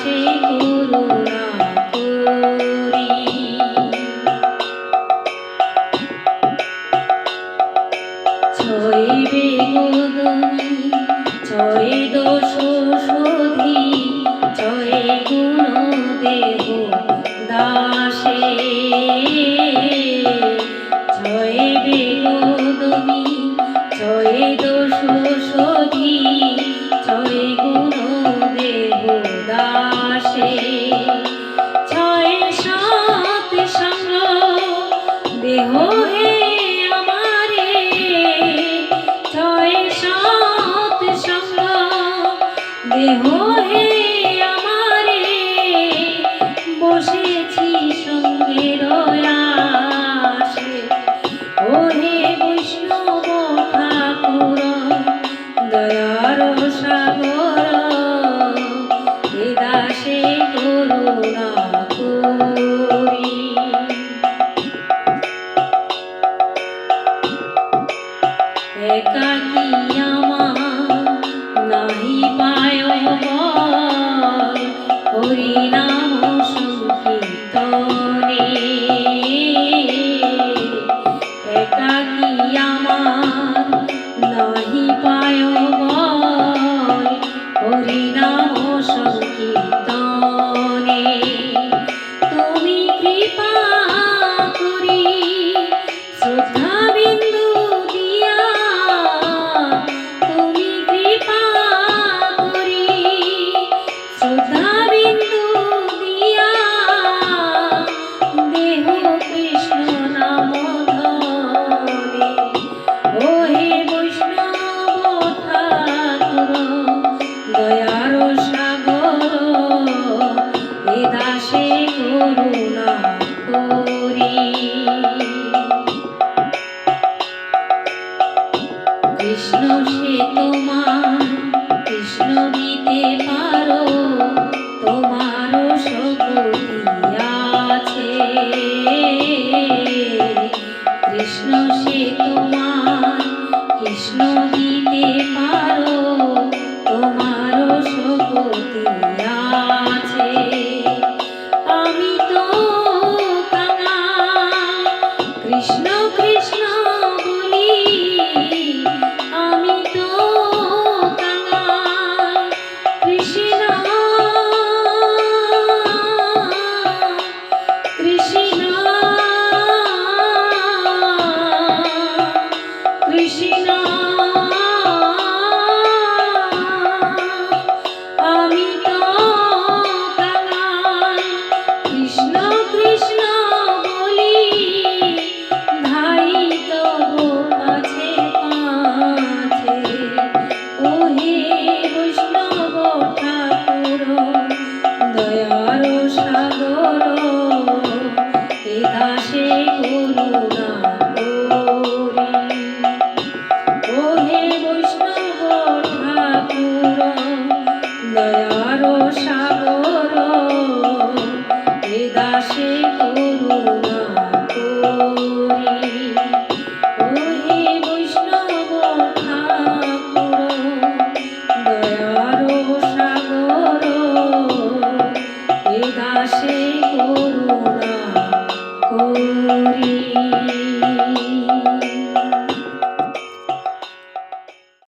দাসে করুণা করি। ছয় বেগুনি ছয় দোষ শোধি ছয় গুণ দেহ দাসে। ছয় বেগুনি ছয় দোষ শোধি ছয় গুণ দেহ দাসে। ছয় সাত সঙ্গ দেহ হে আমারে, ছয় সাত সঙ্গ দেহ হে আমারে, বসেছি সঙ্গের আশে। ওহে বৈষ্ণব ঠাকুর দয়ার সাগর, হে দাসে করুণা করি। একাকী আমার নাহি পায় বল, হরি নাম